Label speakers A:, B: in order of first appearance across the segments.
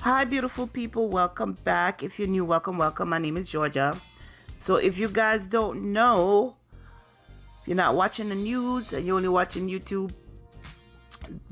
A: Hi, beautiful people. Welcome back. If you're new, welcome, welcome. My name is Georgia. So if you guys don't know, if you're not watching the news and you're only watching YouTube,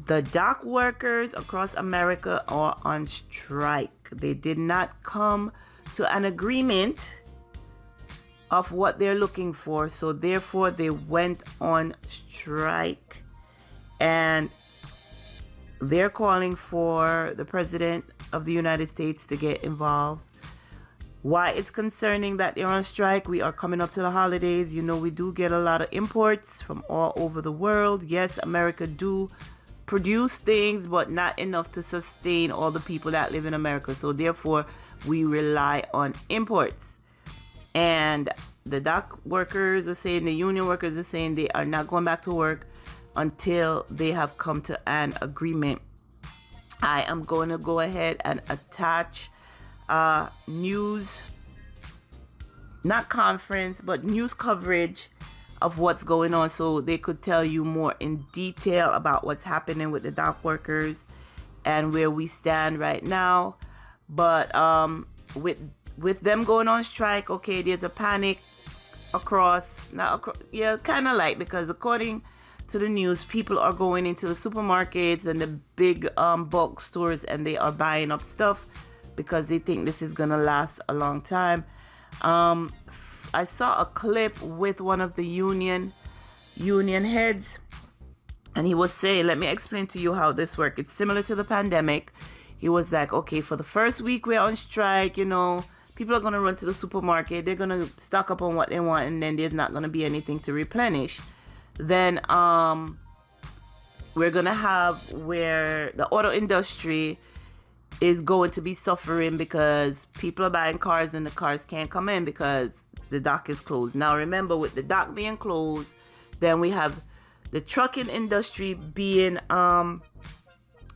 A: the dock workers across America are on strike. They did not come to an agreement of what they're looking for. So therefore, they went on strike. And they're calling for the President of the United States to get involved. Why it's concerning that they're on strike? We are coming up to the holidays. You know, we do get a lot of imports from all over the world. Yes, America do produce things, but not enough to sustain all the people that live in America. So therefore, we rely on imports. And the dock workers are saying, the union workers are saying they are not going back to work until they have come to an agreement. I am going to go ahead and attach news, not conference, but news coverage of what's going on, so they could tell you more in detail about what's happening with the dock workers and where we stand right now. But with them going on strike, okay, there's a panic across, kind of like, because according to the news, people are going into the supermarkets and the big bulk stores, and they are buying up stuff because they think this is gonna last a long time. I saw a clip with one of the union heads, and he was saying, let me explain to you how this works. It's similar to the pandemic. He was like, okay, for the first week we're on strike, you know, people are gonna run to the supermarket, they're gonna stock up on what they want, and then there's not gonna be anything to replenish. Then we're gonna have where the auto industry is going to be suffering because people are buying cars and the cars can't come in because the dock is closed. Now remember, with the dock being closed, then we have the trucking industry being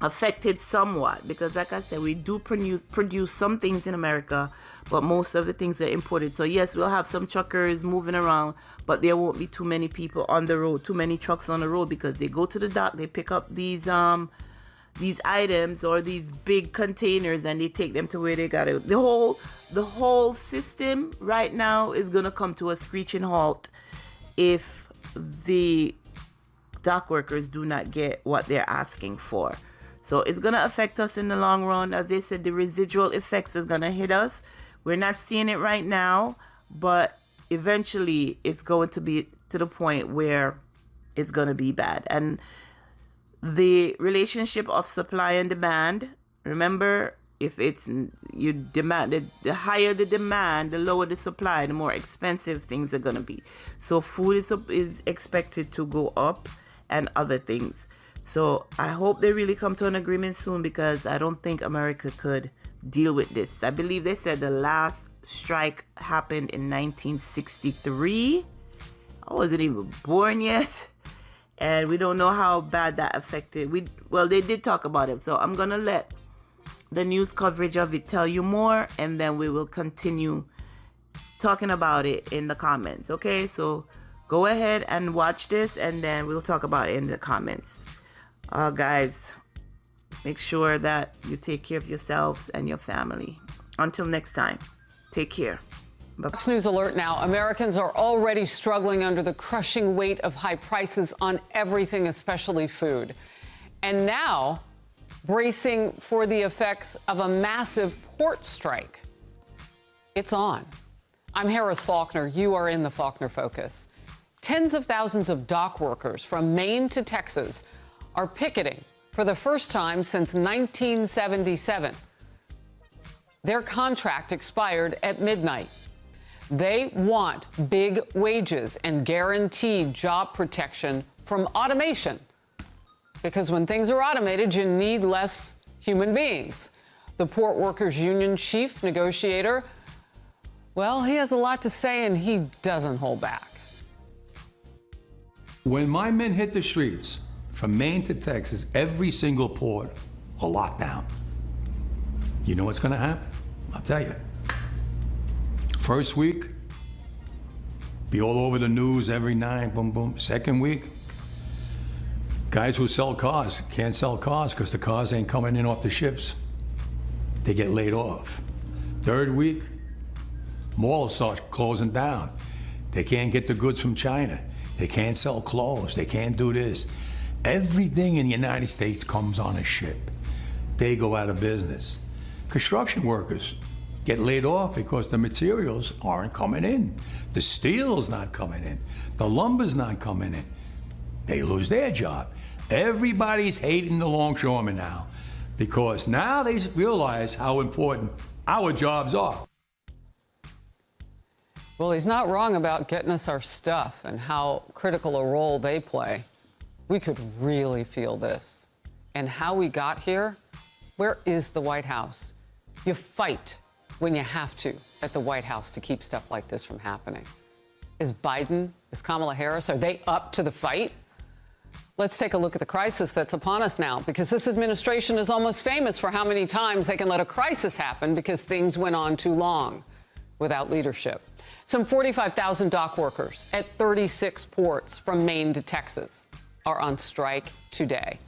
A: affected somewhat, because like I said, we do produce some things in America, but most of the things are imported. So yes, we'll have some truckers moving around, but there won't be too many people on the road, too many trucks on the road, because they go to the dock, they pick up these items or these big containers, and they take them to where they got it. The whole system right now is gonna come to a screeching halt if the dock workers do not get what they're asking for. So it's going to affect us in the long run. As they said, the residual effects is going to hit us. We're not seeing it right now, but eventually it's going to be to the point where it's going to be bad. And the relationship of supply and demand, remember, if it's you demand, the higher the demand, the lower the supply, the more expensive things are going to be. So food is expected to go up, and other things. So I hope they really come to an agreement soon, because I don't think America could deal with this. I believe they said the last strike happened in 1963. I wasn't even born yet. And we don't know how bad that affected. They did talk about it. So I'm going to let the news coverage of it tell you more, and then we will continue talking about it in the comments. Okay, so go ahead and watch this, and then we'll talk about it in the comments. Guys, make sure that you take care of yourselves and your family. Until next time, take care. Bye.
B: Fox News alert now. Americans are already struggling under the crushing weight of high prices on everything, especially food. And now, bracing for the effects of a massive port strike. It's on. I'm Harris Faulkner. You are in the Faulkner Focus. Tens of thousands of dock workers from Maine to Texas are picketing for the first time since 1977. Their contract expired at midnight. They want big wages and guaranteed job protection from automation, because when things are automated, you need less human beings. The Port Workers Union chief negotiator, well, he has a lot to say, and he doesn't hold back.
C: When my men hit the streets, from Maine to Texas, every single port will lock down. You know what's gonna happen? I'll tell you. First week, be all over the news every night, boom, boom. Second week, guys who sell cars can't sell cars because the cars ain't coming in off the ships. they get laid off. Third week, malls start closing down. They can't get the goods from China. They can't sell clothes. They can't do this. Everything in the United States comes on a ship. They go out of business. Construction workers get laid off because the materials aren't coming in. The steel's not coming in. The lumber's not coming in. They lose their job. Everybody's hating the longshoremen now because now they realize how important our jobs are.
B: Well, he's not wrong about getting us our stuff and how critical a role they play. We could really feel this. And how we got here, where is the White House? You fight when you have to at the White House to keep stuff like this from happening. Is Biden, is Kamala Harris, are they up to the fight? Let's take a look at the crisis that's upon us now, because this administration is almost famous for how many times they can let a crisis happen because things went on too long without leadership. Some 45,000 dock workers at 36 ports from Maine to Texas are on strike today.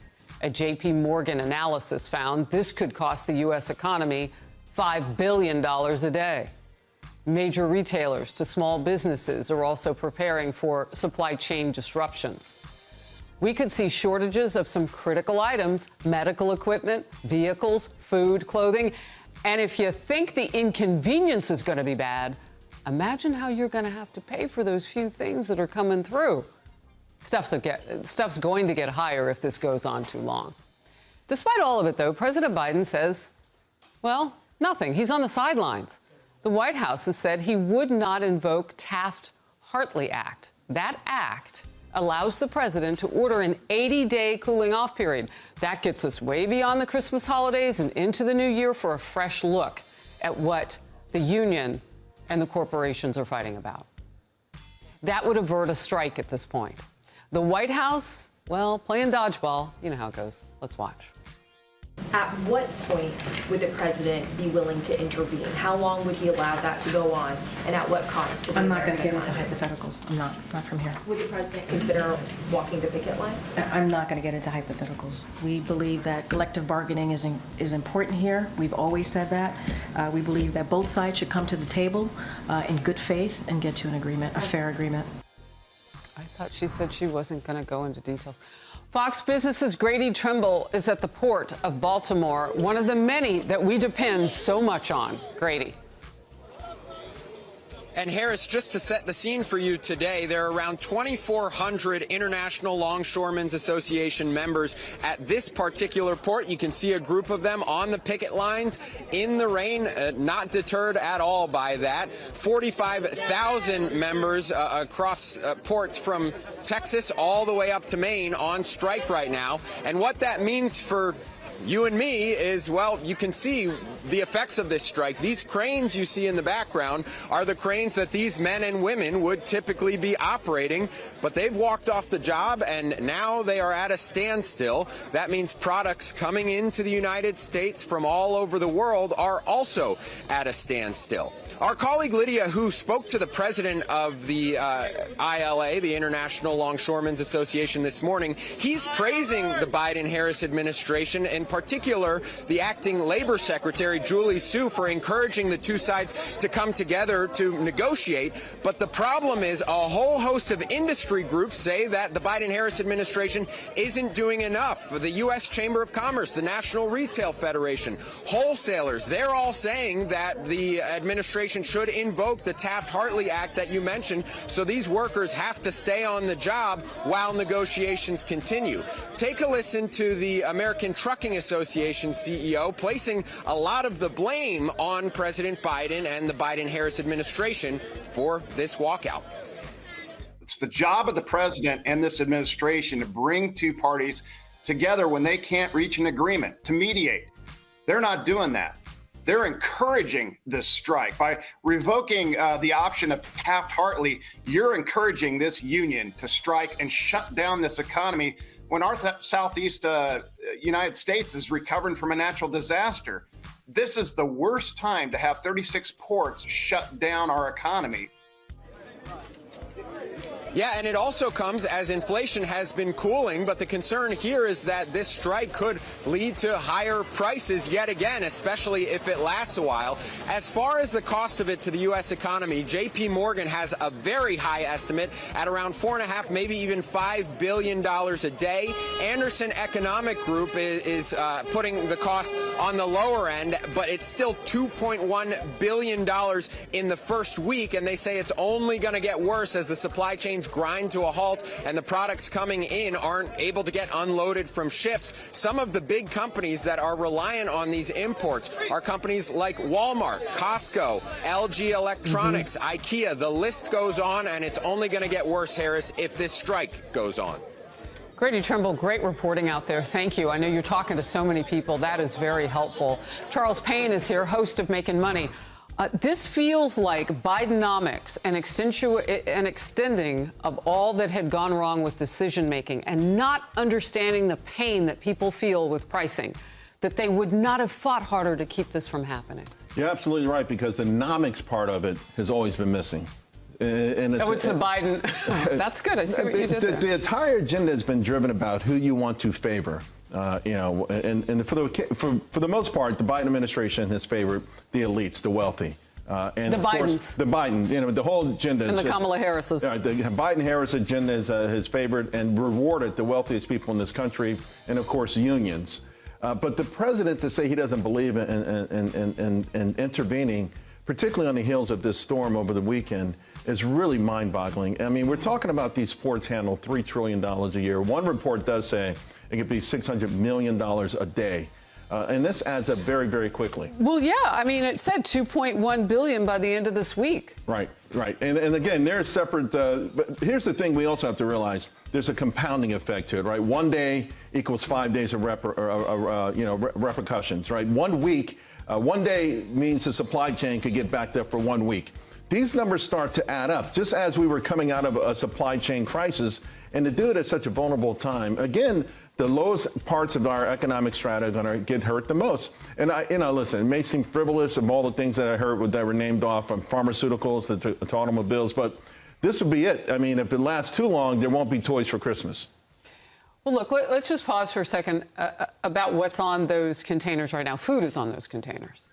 B: A J.P. Morgan analysis found this could cost the U.S. economy $5 billion a day. Major retailers to small businesses are also preparing for supply chain disruptions. We could see shortages of some critical items, medical equipment, vehicles, food, clothing. And if you think the inconvenience is going to be bad, imagine how you're going to have to pay for those few things that are coming through. Stuff's going to get higher if this goes on too long. Despite all of it, though, President Biden says, well, nothing. He's on the sidelines. The White House has said he would not invoke Taft-Hartley Act. That act allows the president to order an 80-day cooling-off period. That gets us way beyond the Christmas holidays and into the new year for a fresh look at what the union and the corporations are fighting about. That would avert a strike at this point. The White House, well, playing dodgeball. You know how it goes. Let's watch.
D: At what point would the president be willing to intervene? How long would he allow that to go on, and at what cost to the
E: I'm not going to get
D: American
E: into
D: economy?
E: hypotheticals. I'm not from here.
D: Would the president consider walking the picket line?
E: I'm not going to get into hypotheticals. We believe that collective bargaining is important here. We've always said that. We believe that both sides should come to the table in good faith and get to an agreement, a fair agreement.
B: I thought she said she wasn't going to go into details. Fox Business's Grady Trimble is at the port of Baltimore, one of the many that we depend so much on. Grady.
F: And Harris, just to set the scene for you today, there are around 2,400 International Longshoremen's Association members at this particular port. You can see a group of them on the picket lines in the rain, not deterred at all by that. 45,000 members across ports from Texas all the way up to Maine on strike right now. And what that means for you and me is, well, you can see the effects of this strike. These cranes you see in the background are the cranes that these men and women would typically be operating, but they've walked off the job and now they are at a standstill. That means products coming into the United States from all over the world are also at a standstill. Our colleague Lydia, who spoke to the president of the ILA, the International Longshoremen's Association, this morning, he's praising the Biden-Harris administration, in particular the acting labor secretary, Julie Su, for encouraging the two sides to come together to negotiate. But the problem is a whole host of industry groups say that the Biden-Harris administration isn't doing enough. The U.S. Chamber of Commerce, the National Retail Federation, wholesalers, they're all saying that the administration should invoke the Taft-Hartley Act that you mentioned, so these workers have to stay on the job while negotiations continue. Take a listen to the American Trucking Association CEO placing a lot of the blame on President Biden and the Biden-Harris administration for this walkout.
G: It's the job of the president and this administration to bring two parties together when they can't reach an agreement, to mediate. They're not doing that. They're encouraging this strike. By revoking the option of Taft-Hartley, you're encouraging this union to strike and shut down this economy when our southeast United States is recovering from a natural disaster. This is the worst time to have 36 ports shut down our economy.
F: Yeah, and it also comes as inflation has been cooling, but the concern here is that this strike could lead to higher prices yet again, especially if it lasts a while. As far as the cost of it to the U.S. economy, J.P. Morgan has a very high estimate at around $4.5, maybe even $5 billion a day. Anderson Economic Group is putting the cost on the lower end, but it's still $2.1 billion in the first week, and they say it's only going to get worse as the supply chains grind to a halt and the products coming in aren't able to get unloaded from ships. Some of the big companies that are reliant on these imports are companies like Walmart, Costco, LG Electronics, IKEA. The list goes on, and it's only going to get worse, Harris, if this strike goes on.
B: Grady Trimble, great reporting out there. Thank you. I know you're talking to so many people. That is very helpful. Charles Payne is here, host of Making Money. This feels like Bidenomics, an extending of all that had gone wrong with decision making and not understanding the pain that people feel with pricing, that they would not have fought harder to keep this from happening.
H: You're absolutely right, because the nomics part of it has always been missing. And
B: it's the Biden. That's good. I see what you did there.
H: The entire agenda has been driven about who you want to favor. And for the most part, the Biden administration has favored the elites, the wealthy. And
B: the
H: of course,
B: Bidens.
H: The Biden, the whole agenda.
B: And the Kamala Harris's.
H: The Biden-Harris agenda has favored and rewarded the wealthiest people in this country, and of course, unions. But the president, to say he doesn't believe in intervening, particularly on the heels of this storm over the weekend, is really mind-boggling. I mean, we're talking about these ports handle $3 trillion a year. One report does say it could be $600 million a day. And this adds up very, very quickly.
B: Well, yeah. I mean, it said $2.1 billion by the end of this week.
H: Right. And again, there's separate. But here's the thing: we also have to realize there's a compounding effect to it, right? 1 day equals 5 days of repercussions, right? 1 week, 1 day means the supply chain could get backed up for 1 week. These numbers start to add up, just as we were coming out of a supply chain crisis, and to do it at such a vulnerable time. Again, the lowest parts of our economic strata are going to get hurt the most. And listen, it may seem frivolous of all the things that I heard that were named off, from pharmaceuticals to automobiles, but this would be it. I mean, if it lasts too long, there won't be toys for Christmas.
B: Well, look, let's just pause for a second about what's on those containers right now. Food is on those containers.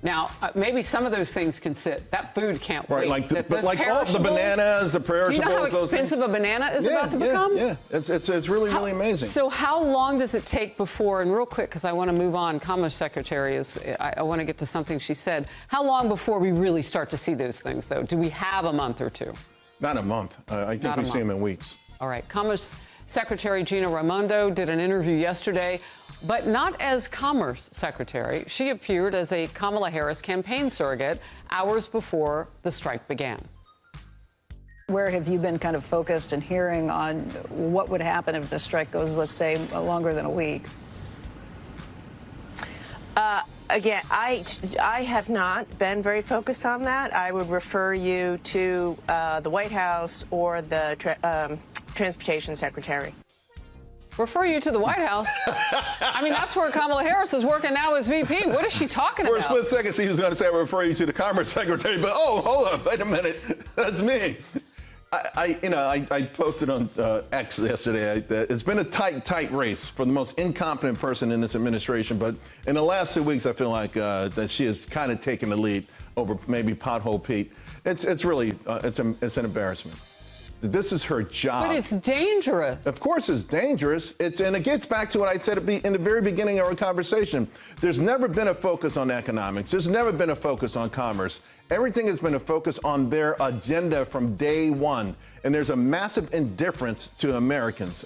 B: Now, maybe some of those things can sit. That food can't wait.
H: Like all the bananas, the perishables.
B: Do you know how expensive a banana is about to become?
H: Yeah, it's really amazing.
B: So how long does it take before, and real quick, because I want to move on, Commerce Secretary I want to get to something she said. How long before we really start to see those things, though? Do we have a month or two?
H: Not a month. I think we see them in weeks.
B: All right. Commerce Secretary Gina Raimondo did an interview yesterday, but not as Commerce Secretary. She appeared as a Kamala Harris campaign surrogate hours before the strike began.
I: Where have you been kind of focused and hearing on what would happen if the strike goes, let's say, longer than a week?
J: Again, I have not been very focused on that. I would refer you to the White House or the Transportation Secretary.
B: Refer you to the White House? I mean, that's where Kamala Harris is working now as VP. What is she talking about?
H: For a split second, she was going to say, I refer you to the Commerce Secretary, but hold up, wait a minute, that's me. I posted on X yesterday. It's been a tight race for the most incompetent person in this administration. But in the last 2 weeks, I feel like that she has kind of taken the lead over maybe Pothole Pete. It's really it's an embarrassment. This is her job.
B: But it's dangerous.
H: Of course it's dangerous. And it gets back to what I said in the very beginning of our conversation. There's never been a focus on economics. There's never been a focus on commerce. Everything has been a focus on their agenda from day one. And there's a massive indifference to Americans.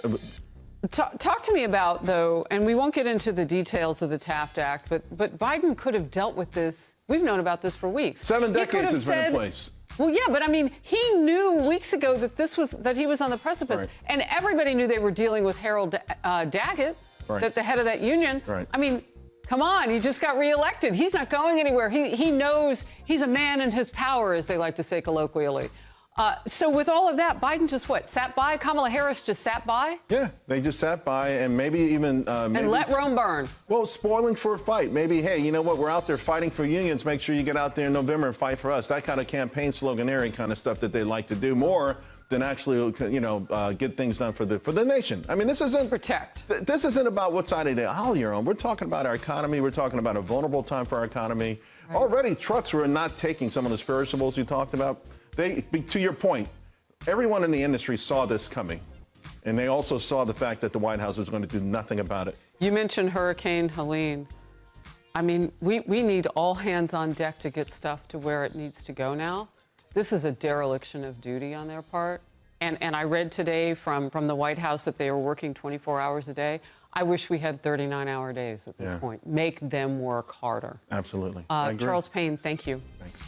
B: Talk to me about, though, and we won't get into the details of the Taft Act, but Biden could have dealt with this. We've known about this for weeks. 7
H: decades has been in place.
B: Well, yeah, but I mean, he knew weeks ago that he was on the precipice, right. And everybody knew they were dealing with Harold Daggett, right. The head of that union.
H: Right.
B: I mean, come on, he just got reelected. He's not going anywhere. He knows he's a man in his power, as they like to say colloquially. So with all of that, Biden just sat by? Kamala Harris just sat by?
H: Yeah, they just sat by and maybe even...
B: and let Rome burn.
H: Well, spoiling for a fight. Maybe, hey, you know what? We're out there fighting for unions. Make sure you get out there in November and fight for us. That kind of campaign sloganeering kind of stuff that they like to do more than actually, get things done for the nation. I mean, this isn't
B: protect.
H: This isn't about what side of the aisle you're on. We're talking about our economy. We're talking about a vulnerable time for our economy. Right. Already, trucks were not taking some of the perishables you talked about. To your point, everyone in the industry saw this coming, and they also saw the fact that the White House was going to do nothing about it.
B: You mentioned Hurricane Helene. I mean, we need all hands on deck to get stuff to where it needs to go now. This is a dereliction of duty on their part. And I read today from the White House that they are working 24 hours a day. I wish we had 39-hour days at this point. Make them work harder.
H: Absolutely.
B: Charles Payne, thank you.
H: Thanks.